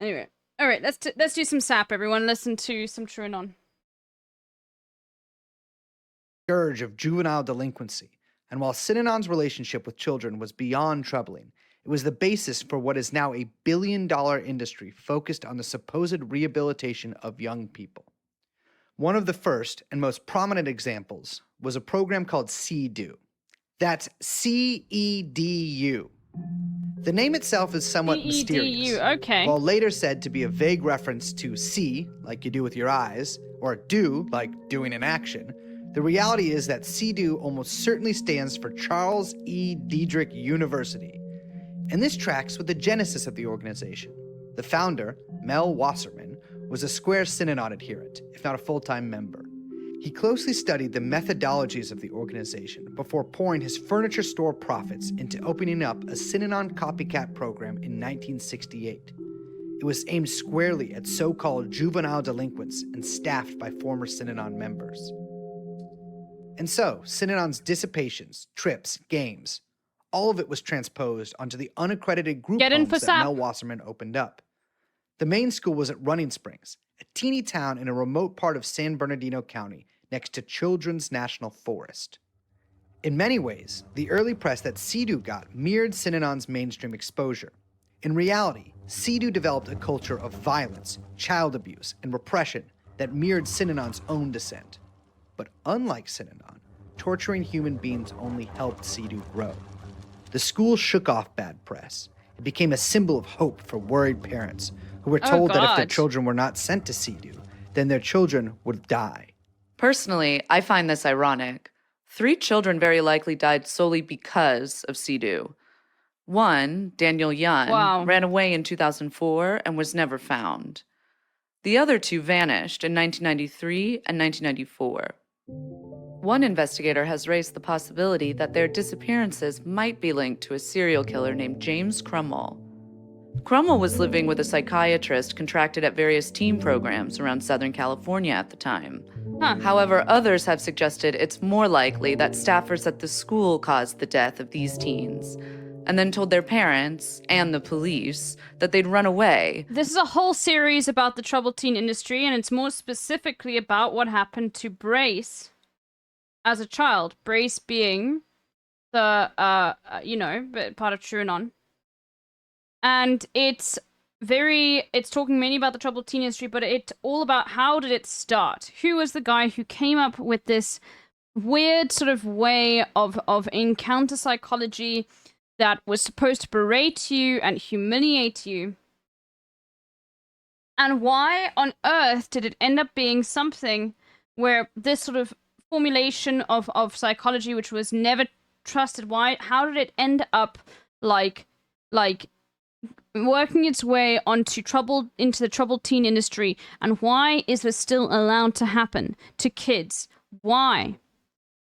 Anyway, all right, let's do some sap, everyone. Listen to some TrueAnon. Scourge of juvenile delinquency, and while Synanon's relationship with children was beyond troubling, it was the basis for what is now a billion-dollar industry focused on the supposed rehabilitation of young people. One of the first and most prominent examples was a program called CEDU. That's CEDU. The name itself is somewhat mysterious. CEDU, okay. While later said to be a vague reference to see, like you do with your eyes, or do, like doing an action, the reality is that CEDU almost certainly stands for Charles E. Diedrich University. And this tracks with the genesis of the organization. The founder, Mel Wasserman, was a Square Synanon adherent, if not a full-time member. He closely studied the methodologies of the organization before pouring his furniture store profits into opening up a Synanon copycat program in 1968. It was aimed squarely at so-called juvenile delinquents and staffed by former Synanon members. And so, Synanon's dissipations, trips, games, all of it was transposed onto the unaccredited group homes that sap. Mel Wasserman opened up. The main school was at Running Springs, a teeny town in a remote part of San Bernardino County next to Children's National Forest. In many ways, the early press that CEDU got mirrored Synanon's mainstream exposure. In reality, CEDU developed a culture of violence, child abuse, and repression that mirrored Synanon's own descent. But unlike Synanon, torturing human beings only helped CEDU grow. The school shook off bad press. It became a symbol of hope for worried parents who were told that if their children were not sent to CEDU, then their children would die. Personally, I find this ironic. 3 children very likely died solely because of CEDU. One, Daniel Yun, ran away in 2004 and was never found. The other 2 vanished in 1993 and 1994. One investigator has raised the possibility that their disappearances might be linked to a serial killer named James Crumwell. Crumwell was living with a psychiatrist contracted at various teen programs around Southern California at the time. However, others have suggested it's more likely that staffers at the school caused the death of these teens, and then told their parents and the police that they'd run away. This is a whole series about the troubled teen industry, and it's more specifically about what happened to Brace as a child. Brace being the, part of TrueAnon. And it's talking mainly about the troubled teen industry, but it's all about how did it start? Who was the guy who came up with this weird sort of way of encounter psychology that was supposed to berate you and humiliate you? And why on earth did it end up being something where this sort of formulation of psychology, which was never trusted, how did it end up like working its way into the troubled teen industry? And why is this still allowed to happen to kids? Why?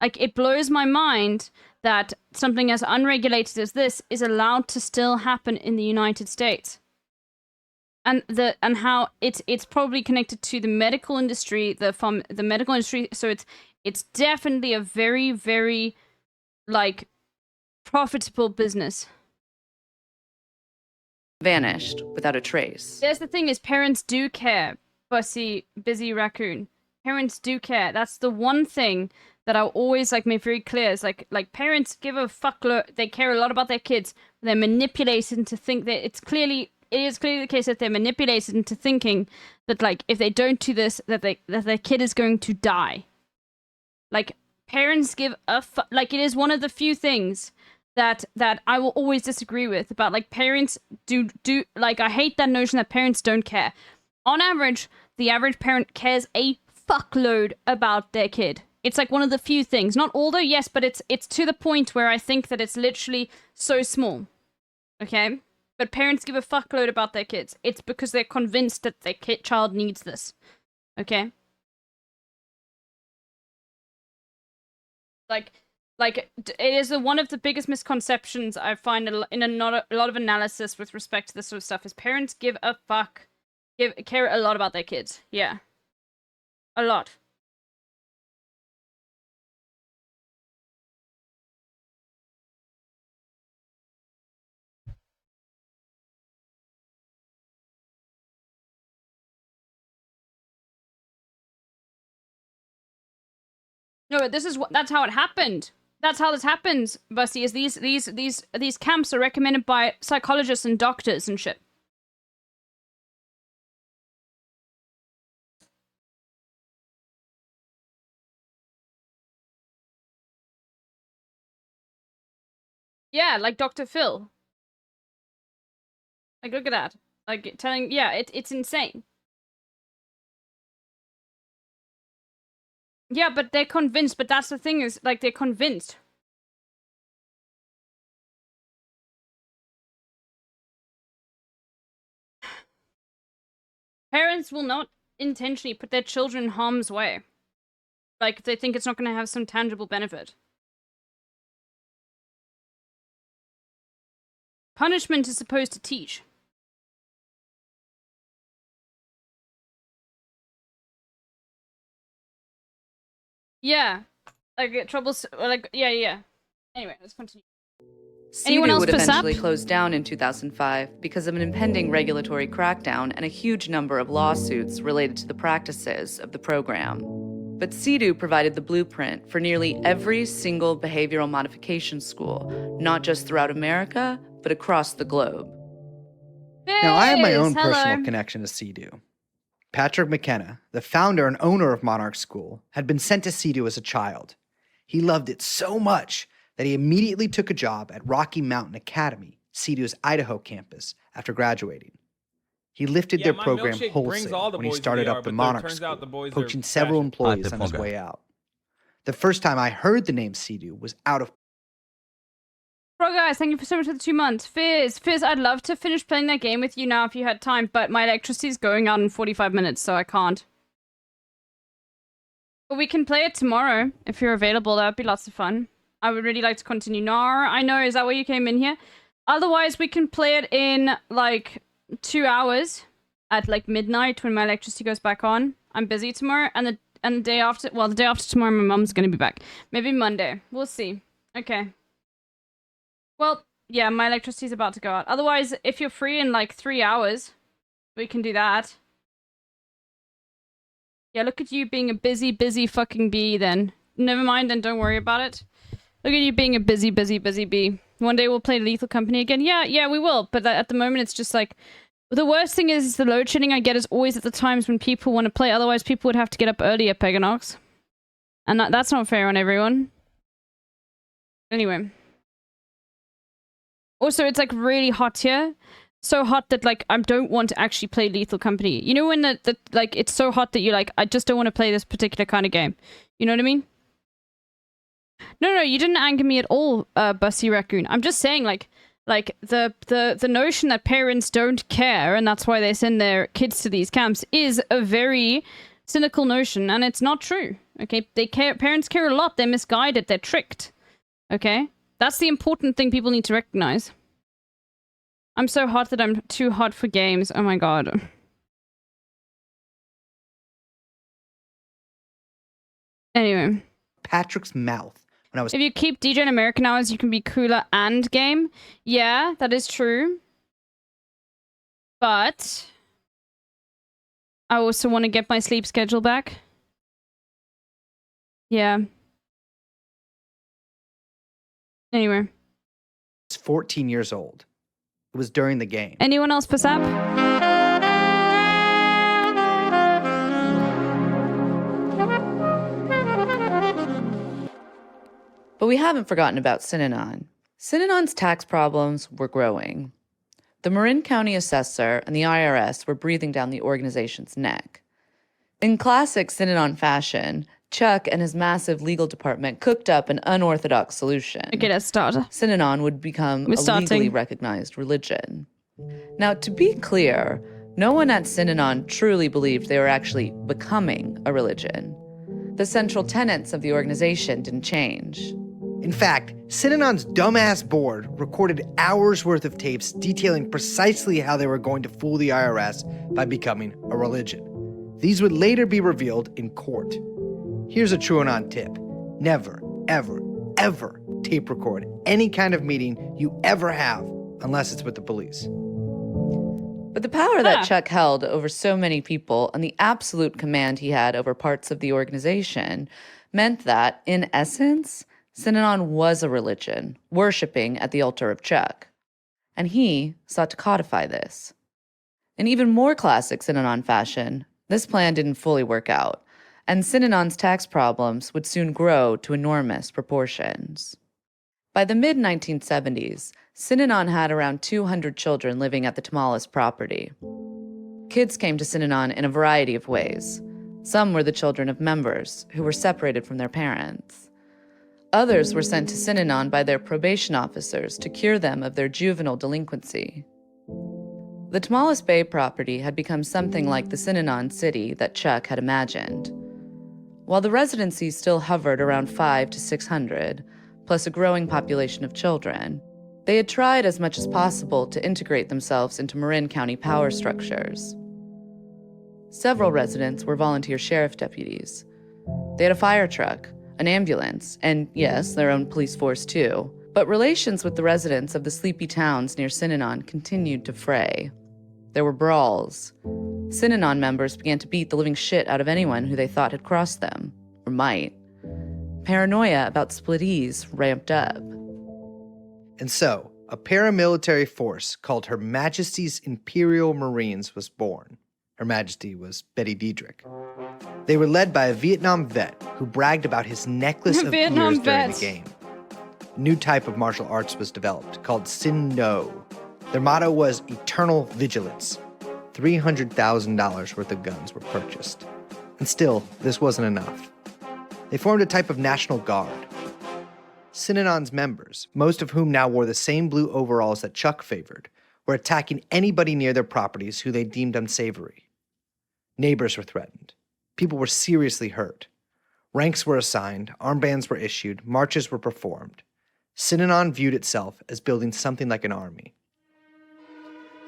Like, it blows my mind that something as unregulated as this is allowed to still happen in the United States. And how it's probably connected to the medical industry, the medical industry. So it's definitely a very, very profitable business. Vanished without a trace. There's the thing is, parents do care. Busy raccoon. Parents do care. That's the one thing that I always make very clear. Is like parents give a fuckload. They care a lot about their kids. They're manipulated into think that it is clearly the case that they're manipulated into thinking that if they don't do this, that their kid is going to die. Parents give a it is one of the few things that I will always disagree with about parents do I hate that notion that parents don't care. On average, the average parent cares a fuckload about their kid. It's one of the few things. Not all though, yes, but it's to the point where I think that it's literally so small. Okay? But parents give a fuckload about their kids. It's because they're convinced that their child needs this. Okay? It is one of the biggest misconceptions I find in a lot of analysis with respect to this sort of stuff is parents give a fuck, care a lot about their kids. Yeah. A lot. No, but that's how it happened. That's how this happens, Bussy, is these camps are recommended by psychologists and doctors and shit. Yeah, like Dr. Phil. Like, look at that. Like, telling, yeah, it's insane. Yeah, but they're convinced, but that's the thing is, like, they're convinced. Parents will not intentionally put their children in harm's way. Like, if they think it's not going to have some tangible benefit. Punishment is supposed to teach. Yeah. Like, troubles, like, yeah. Anyway, let's continue. Anyone CEDU else would piss up? eventually close down in 2005 because of an impending regulatory crackdown and a huge number of lawsuits related to the practices of the program. But CEDU provided the blueprint for nearly every single behavioral modification school, not just throughout America, but across the globe. Now, I have my own Hello. personal connection to CEDU. Patrick McKenna, the founder and owner of Monarch School, had been sent to CEDU as a child. He loved it so much that he immediately took a job at Rocky Mountain Academy, CEDU's Idaho campus, after graduating. He lifted their program wholesale when he started up the Monarch School, poaching several employees on his way out. The first time I heard the name CEDU was out of... Bro, guys, thank you so much for the 2 months. Fizz, I'd love to finish playing that game with you now if you had time, but my electricity's going out in 45 minutes, so I can't. But we can play it tomorrow, if you're available. That would be lots of fun. I would really like to continue. Nar, I know, is that why you came in here? Otherwise, we can play it in, like, 2 hours at, like, midnight when my electricity goes back on. I'm busy tomorrow, and the day after, well, the day after tomorrow, my mom's gonna be back. Maybe Monday. We'll see. Okay. Well, yeah, my electricity's about to go out. Otherwise, if you're free in, like, 3 hours, we can do that. Yeah, look at you being a busy fucking bee, then. Never mind, then don't worry about it. Look at you being a busy bee. One day we'll play Lethal Company again. Yeah, we will. But at the moment, it's just like... The worst thing is the load shedding I get is always at the times when people want to play. Otherwise, people would have to get up earlier, Peganox. And that's not fair on everyone. Anyway. Also, it's, like, really hot here. So hot that, like, I don't want to actually play Lethal Company. You know when like, it's so hot that you're like, I just don't want to play this particular kind of game. You know what I mean? No, you didn't anger me at all, Bussy Raccoon. I'm just saying, like the notion that parents don't care and that's why they send their kids to these camps is a very cynical notion, and it's not true. Okay, parents care a lot. They're misguided. They're tricked. Okay, that's the important thing people need to recognize. I'm so hot that I'm too hot for games. Oh my god. Anyway. Patrick's mouth. When I was... If you keep DJ in American hours, you can be cooler and game. Yeah, that is true. But I also want to get my sleep schedule back. Yeah. Anyway. It's 14 years old. It was during the game. Anyone else piss up? But we haven't forgotten about Synanon. Synanon's tax problems were growing. The Marin County assessor and the IRS were breathing down the organization's neck. In classic Synanon fashion, Chuck and his massive legal department cooked up an unorthodox solution. Okay, let's start. Synanon would become a legally recognized religion. Now, to be clear, no one at Synanon truly believed they were actually becoming a religion. The central tenets of the organization didn't change. In fact, Synanon's dumbass board recorded hours worth of tapes detailing precisely how they were going to fool the IRS by becoming a religion. These would later be revealed in court. Here's a TrueAnon tip. Never, ever tape record any kind of meeting you ever have unless it's with the police. But the power that Chuck held over so many people and the absolute command he had over parts of the organization meant that, in essence, Synanon was a religion, worshipping at the altar of Chuck. And he sought to codify this. In even more classic Synanon fashion, this plan didn't fully work out, and Synanon's tax problems would soon grow to enormous proportions. By the mid-1970s, Synanon had around 200 children living at the Tamales property. Kids came to Synanon in a variety of ways. Some were the children of members who were separated from their parents. Others were sent to Synanon by their probation officers to cure them of their juvenile delinquency. The Tamales Bay property had become something like the Synanon city that Chuck had imagined. While the residency still hovered around 500 to 600, plus a growing population of children, they had tried as much as possible to integrate themselves into Marin County power structures. Several residents were volunteer sheriff deputies. They had a fire truck, an ambulance, and yes, their own police force too. But relations with the residents of the sleepy towns near Synanon continued to fray. There were brawls. Synanon members began to beat the living shit out of anyone who they thought had crossed them, or might. Paranoia about splittees ramped up. And so, a paramilitary force called Her Majesty's Imperial Marines was born. Her Majesty was Betty Diedrich. They were led by a Vietnam vet who bragged about his necklace of ears during the game. A new type of martial arts was developed called Sin No. Their motto was Eternal Vigilance. $300,000 worth of guns were purchased. And still, this wasn't enough. They formed a type of National Guard. Synanon's members, most of whom now wore the same blue overalls that Chuck favored, were attacking anybody near their properties who they deemed unsavory. Neighbors were threatened. People were seriously hurt. Ranks were assigned, armbands were issued, marches were performed. Synanon viewed itself as building something like an army.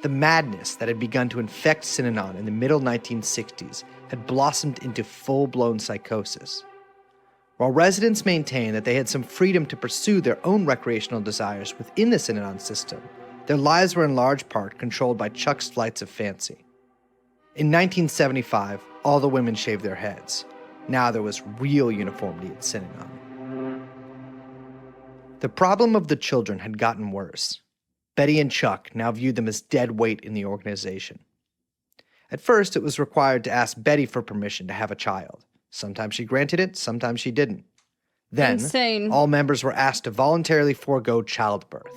The madness that had begun to infect Synanon in the middle 1960s had blossomed into full-blown psychosis. While residents maintained that they had some freedom to pursue their own recreational desires within the Synanon system, their lives were in large part controlled by Chuck's flights of fancy. In 1975, all the women shaved their heads. Now there was real uniformity at Synanon. The problem of the children had gotten worse. Betty and Chuck now viewed them as dead weight in the organization. At first, it was required to ask Betty for permission to have a child. Sometimes she granted it, sometimes she didn't. Then, all members were asked to voluntarily forego childbirth.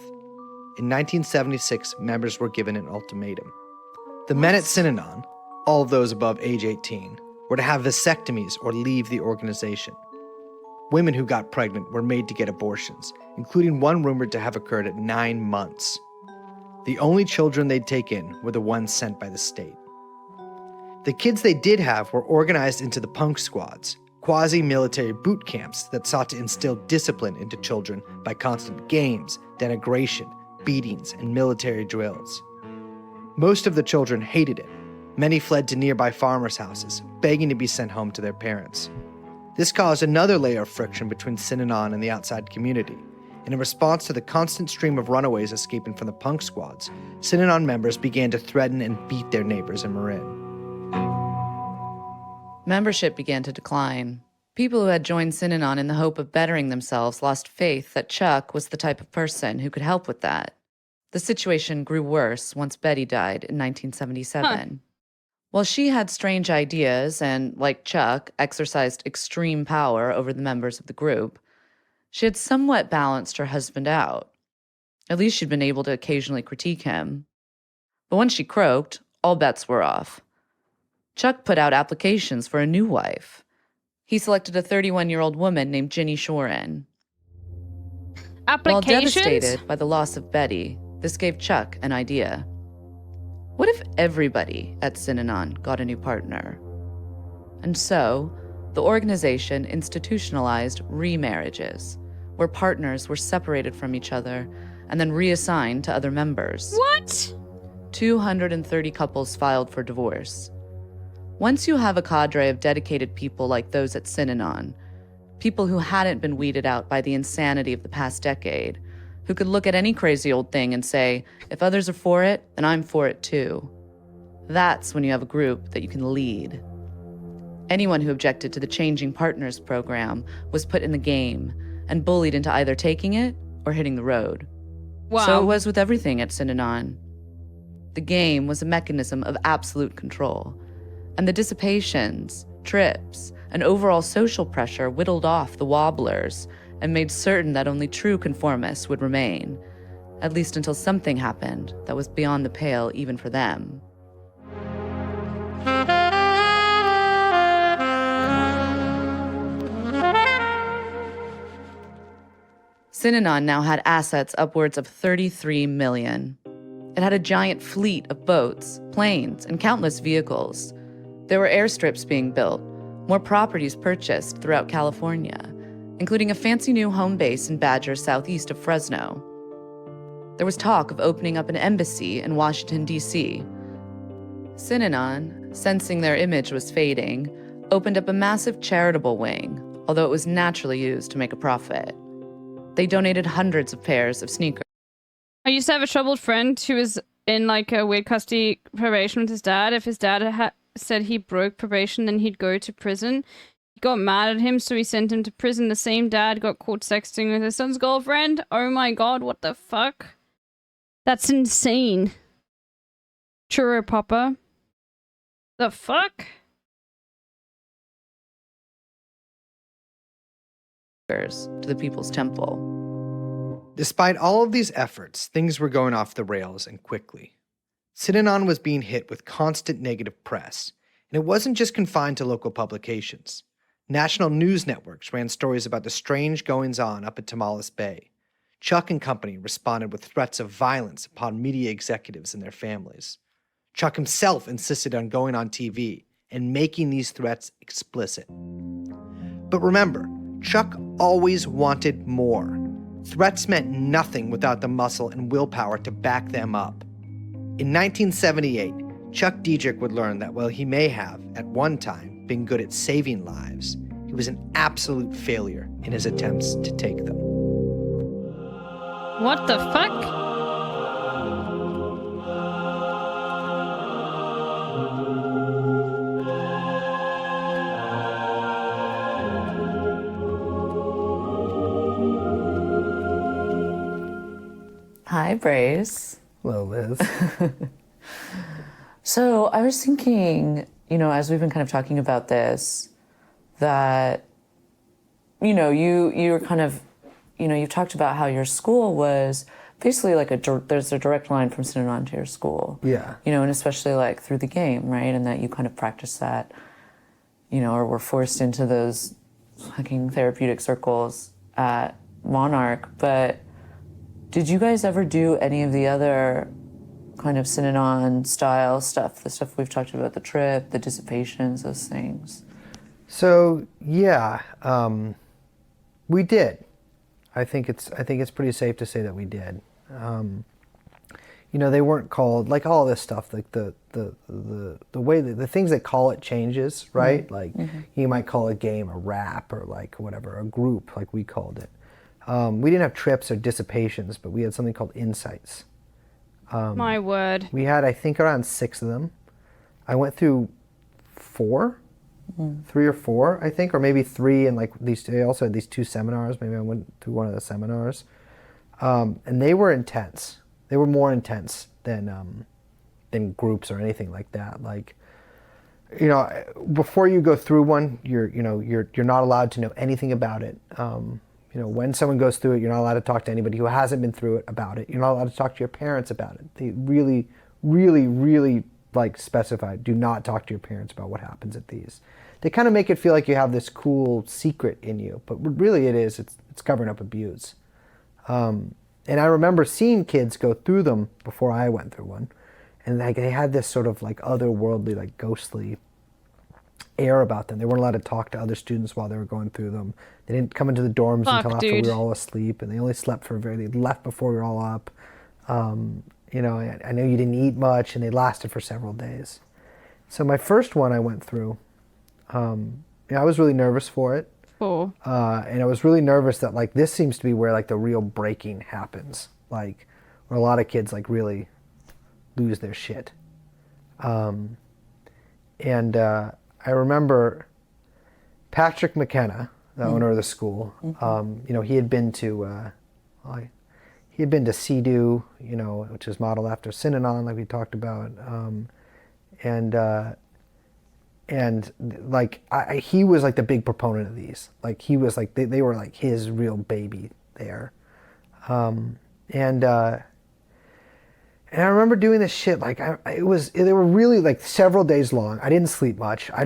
In 1976, members were given an ultimatum. The men at Synanon, all of those above age 18, were to have vasectomies or leave the organization. Women who got pregnant were made to get abortions, including one rumored to have occurred at 9 months. The only children they'd take in were the ones sent by the state. The kids they did have were organized into the punk squads, quasi-military boot camps that sought to instill discipline into children by constant games, denigration, beatings, and military drills. Most of the children hated it. Many fled to nearby farmers' houses, begging to be sent home to their parents. This caused another layer of friction between Synanon and the outside community. In response to the constant stream of runaways escaping from the punk squads, Synanon members began to threaten and beat their neighbors in Marin. Membership began to decline. People who had joined Synanon in the hope of bettering themselves lost faith that Chuck was the type of person who could help with that. The situation grew worse once Betty died in 1977. While she had strange ideas and, like Chuck, exercised extreme power over the members of the group, she had somewhat balanced her husband out. At least she'd been able to occasionally critique him. But once she croaked, all bets were off. Chuck put out applications for a new wife. He selected a 31-year-old woman named Ginny Shorin. While devastated by the loss of Betty, this gave Chuck an idea. What if everybody at Synanon got a new partner? And so, the organization institutionalized remarriages, where partners were separated from each other and then reassigned to other members. What? 230 couples filed for divorce. Once you have a cadre of dedicated people like those at Synanon, people who hadn't been weeded out by the insanity of the past decade, who could look at any crazy old thing and say, if others are for it, then I'm for it too. That's when you have a group that you can lead. Anyone who objected to the Changing Partners program was put in the game and bullied into either taking it or hitting the road. Wow. So it was with everything at Synanon. The game was a mechanism of absolute control, and the dissipations, trips, and overall social pressure whittled off the wobblers and made certain that only true conformists would remain, at least until something happened that was beyond the pale even for them. Synanon now had assets upwards of 33 million. It had a giant fleet of boats, planes, and countless vehicles. There were airstrips being built, more properties purchased throughout California, including a fancy new home base in Badger southeast of Fresno. There was talk of opening up an embassy in Washington, D.C. Synanon, sensing their image was fading, opened up a massive charitable wing, although it was naturally used to make a profit. They donated hundreds of pairs of sneakers. I used to have a troubled friend who was in like a weird custody probation with his dad. If his dad said he broke probation, then he'd go to prison. He got mad at him, so he sent him to prison. The same dad got caught sexting with his son's girlfriend. Oh my god, what the fuck? That's insane. Churro Papa. The fuck? To the People's Temple. Despite all of these efforts, things were going off the rails and quickly. Synanon was being hit with constant negative press, and it wasn't just confined to local publications. National news networks ran stories about the strange goings-on up at Tamales Bay. Chuck and company responded with threats of violence upon media executives and their families. Chuck himself insisted on going on TV and making these threats explicit. But remember, Chuck always wanted more. Threats meant nothing without the muscle and willpower to back them up. In 1978, Chuck Diedrich would learn that while he may have, at one time, been good at saving lives, he was an absolute failure in his attempts to take them. What the fuck? Hi, Brace. Hello, Liz. So I was thinking, as we've been kind of talking about this, that, you're kind of, you've talked about how your school was basically like there's a direct line from Synanon to your school. Yeah. And especially like through the game, right? And that you kind of practice that, or were forced into those fucking therapeutic circles at Monarch. But did you guys ever do any of the other kind of Synanon style stuff, the stuff we've talked about, the trip, the dissipations, those things? So yeah, we did. I think it's pretty safe to say that we did. They weren't called like all this stuff, like the way that the things they call it changes, right? Mm-hmm. Like you might call a game a rap or like whatever, a group like we called it. We didn't have trips or dissipations, but we had something called insights. My word. We had, I think, around 6 of them. I went through 4, 3 or 4, I think, or maybe 3, and like they also had these 2 seminars. Maybe I went through one of the seminars, and they were intense. They were more intense than groups or anything like that. Like, before you go through one, you're not allowed to know anything about it. When someone goes through it, you're not allowed to talk to anybody who hasn't been through it about it. You're not allowed to talk to your parents about it. They really, really, really specify, do not talk to your parents about what happens at these. They kind of make it feel like you have this cool secret in you, but really it's covering up abuse. And I remember seeing kids go through them before I went through one, and they had this sort of like otherworldly, like ghostly air about them. They weren't allowed to talk to other students while they were going through them. They didn't come into the dorms until after we were all asleep, and they only slept they left before we were all up. I know you didn't eat much, and they lasted for several days. So my first one I went through, I was really nervous for it. Oh. And I was really nervous that like this seems to be where like the real breaking happens, like where a lot of kids like really lose their shit. I remember Patrick McKenna, the owner of the school, he had been to CEDU, which is modeled after Synanon, like we talked about, he was like the big proponent of these. Like he was like they were like his real baby there, and I remember doing this shit, like, they were really, like, several days long. I didn't sleep much. I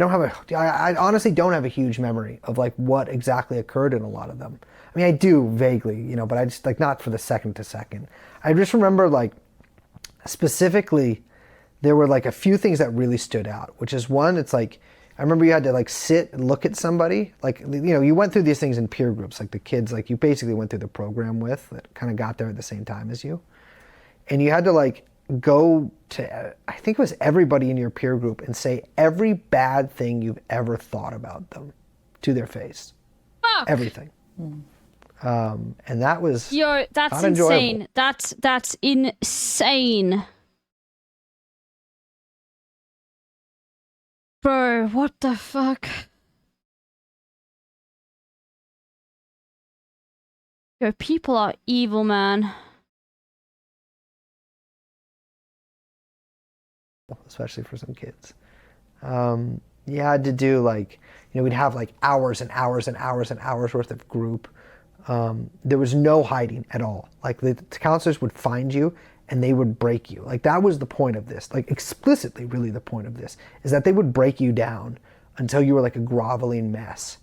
honestly don't have a huge memory of, like, what exactly occurred in a lot of them. I mean, I do vaguely, but I just, like, not for the second to second. I just remember, like, specifically, there were, like, a few things that really stood out, which is one, it's like, I remember you had to, like, sit and look at somebody. Like, you went through these things in peer groups, like the kids, like, you basically went through the program with that kind of got there at the same time as you. And you had to like go to, I think it was everybody in your peer group and say every bad thing you've ever thought about them to their face. Fuck. Everything. And that was that's not insane. Enjoyable. That's insane. Bro, what the fuck? Yo, people are evil, man. Especially for some kids. You had to do like, we'd have like hours and hours and hours and hours worth of group. There was no hiding at all. Like the counselors would find you and they would break you. Like that was the point of this, like explicitly really the point of this, is that they would break you down until you were like a groveling mess.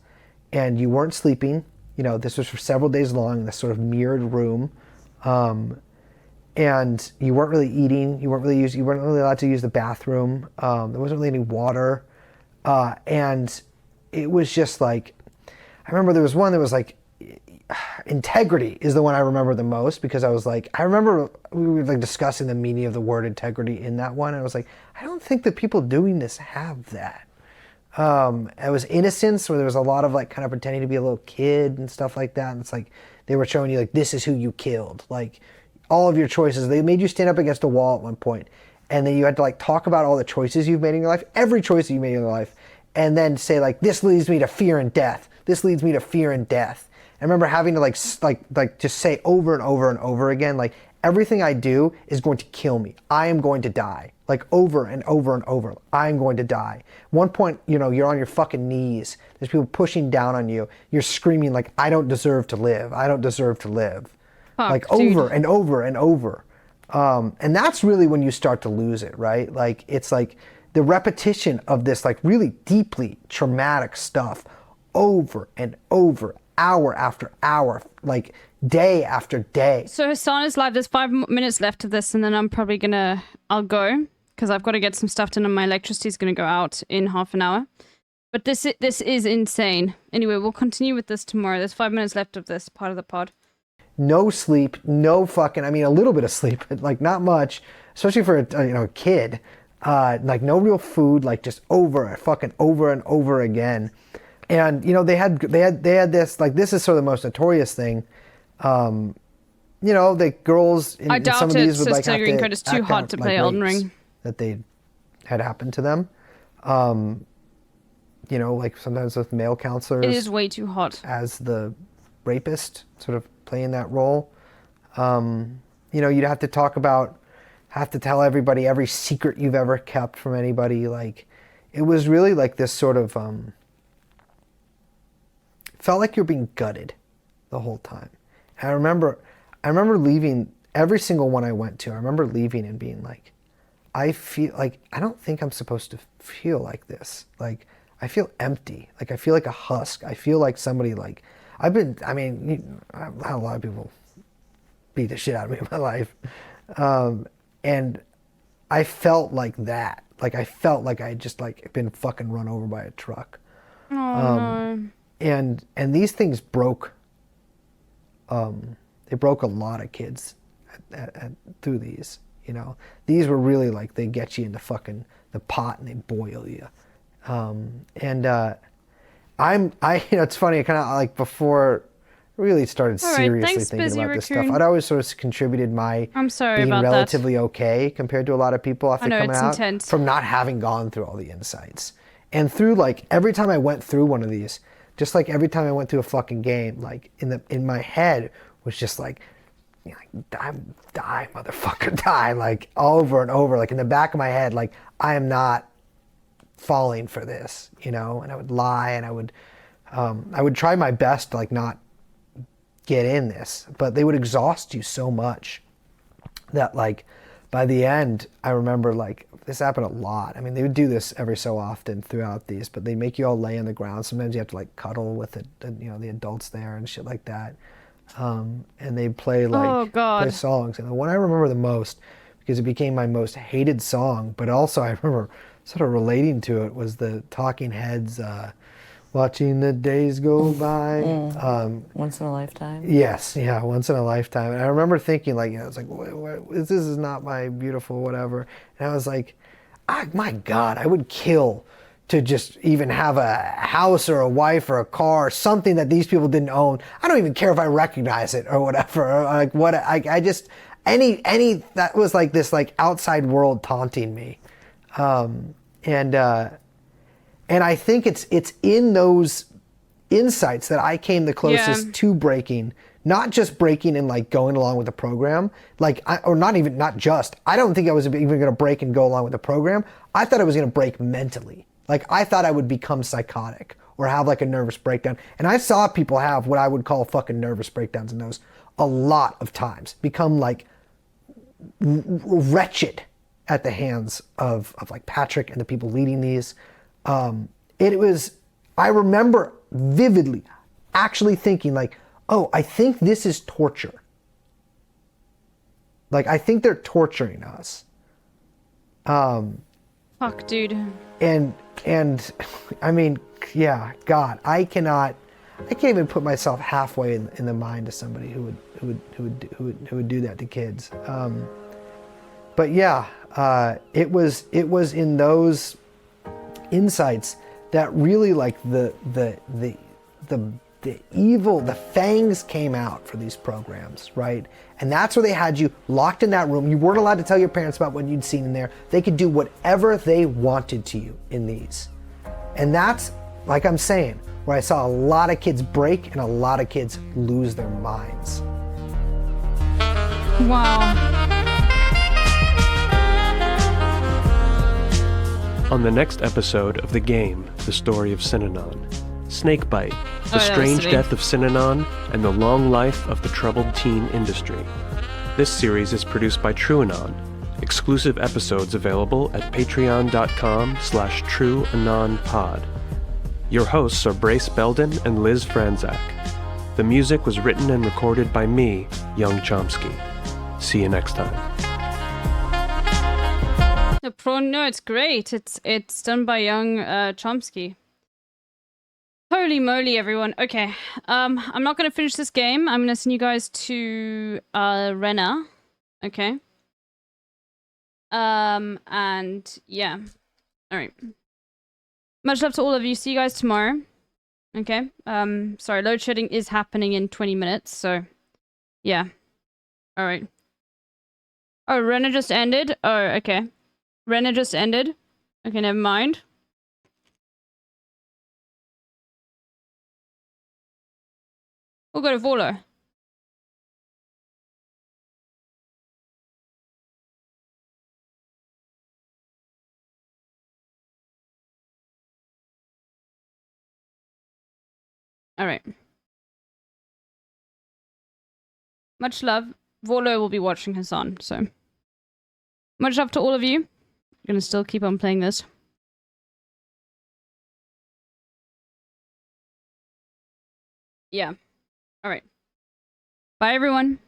And you weren't sleeping. This was for several days long in this sort of mirrored room. And you weren't really eating. You weren't really allowed to use the bathroom. There wasn't really any water, and it was just like, I remember there was one that was like, integrity is the one I remember the most, because I was like, I remember we were like discussing the meaning of the word integrity in that one, and I was like, I don't think the people doing this have that. It was innocence, where there was a lot of like kind of pretending to be a little kid and stuff like that, and it's like they were showing you like, this is who you killed, like. All of your choices. They made you stand up against a wall at one point, and then you had to like talk about all the choices you've made in your life, every choice you made in your life, and then say like, this leads me to fear and death. This leads me to fear and death. I remember having to like just say over and over and over again, like everything I do is going to kill me. I am going to die. Like over and over and over. I'm going to die. One point, you're on your fucking knees. There's people pushing down on you. You're screaming like, I don't deserve to live. I don't deserve to live. Fuck, like dude. over and over and over. And that's really when you start to lose it, right? Like it's like the repetition of this like really deeply traumatic stuff over and over, hour after hour, like day after day. So Hassan is live. There's 5 minutes left of this, and then I'll go, because I've got to get some stuff done, and my electricity is gonna go out in half an hour. But this is insane. Anyway, we'll continue with this tomorrow. There's 5 minutes left of this part of the pod. No sleep, no fucking, I mean, a little bit of sleep, but like not much, especially for a kid. Like no real food, like just over and over again. And they had this, like, this is sort of the most notorious thing. The girls in, I doubt some of it, these would like have to it's too hard to play like Elden rapes Ring. that they had happened to them. Like sometimes with male counselors. It is way too hot. As the rapist, sort of playing that role. You'd have to have to tell everybody every secret you've ever kept from anybody. Like, it was really like this sort of, felt like you're being gutted the whole time. And I remember leaving every single one I went to. I remember leaving and being like, I feel like, I don't think I'm supposed to feel like this. Like, I feel empty. Like, I feel like a husk. I feel like somebody like, I've had a lot of people beat the shit out of me in my life. And I felt like that. Like, I felt like I had just like been fucking run over by a truck. Oh, no. And these things broke, they broke a lot of kids through these, These were really like, they get you into fucking the pot and they boil you. It's funny, I kind of like before I really started seriously thinking about this stuff, I'd always sort of contributed my being relatively okay compared to a lot of people after coming out from not having gone through all the insights. And through like every time I went through one of these, just like every time I went through a fucking game, like in my head was just like, you know, like die, motherfucker, die, like over and over, like in the back of my head, like I am not falling for this, you know. And I would lie, and I would try my best to like not get in this, but they would exhaust you so much that like by the end, I remember like this happened a lot. I mean, they would do this every so often throughout these, but they make you all lay on the ground. Sometimes you have to like cuddle with it, you know, the adults there and shit like that. And they play like play songs. And the one I remember the most, because it became my most hated song, but also I remember sort of relating to it, was the Talking Heads, Watching the Days Go By. Once in a Lifetime? Yes, yeah, Once in a Lifetime. And I remember thinking, like, you know, it's like, this is not my beautiful whatever. And I was like, my God, I would kill to just even have a house or a wife or a car, something that these people didn't own. I don't even care if I recognize it or whatever. Or like what I just any that was like this like outside world taunting me, and I think it's in those insights that I came the closest to breaking, not just breaking and like going along with the program, like I don't think I was even going to break and go along with the program. I thought I was going to break mentally. Like I thought I would become psychotic or have like a nervous breakdown. And I saw people have what I would call fucking nervous breakdowns in those a lot of times, become like wretched at the hands of like Patrick and the people leading these. I remember vividly actually thinking like, oh, I think this is torture. Like, I think they're torturing us. Fuck, dude. And I mean, yeah, God, I can't even put myself halfway in the mind of somebody who would do that to kids. But yeah, it was in those insights that really like the evil, the fangs came out for these programs, right? And that's where they had you locked in that room. You weren't allowed to tell your parents about what you'd seen in there. They could do whatever they wanted to you in these. And that's, like I'm saying, where I saw a lot of kids break and a lot of kids lose their minds. Wow. On the next episode of The Game, The Story of Synanon, Snakebite, the strange death of Synanon, and the long life of the troubled teen industry. This series is produced by TrueAnon. Exclusive episodes available at patreon.com/TrueAnonPod. Your hosts are Brace Belden and Liz Franzak. The music was written and recorded by me, Young Chomsky. See you next time. No, it's great. It's done by Young Chomsky. Holy moly, everyone. Okay, I'm not gonna finish this game. I'm gonna send you guys to Rena. Okay. And yeah. Alright. Much love to all of you. See you guys tomorrow. Okay. Sorry, load shedding is happening in 20 minutes, so yeah. Alright. Oh, Rena just ended? Oh, okay. Rena just ended? Okay, never mind. We'll go to Volo. Alright. Much love. Volo will be watching Hassan, so. Much love to all of you. I'm gonna still keep on playing this. Yeah. Alright. Bye, everyone.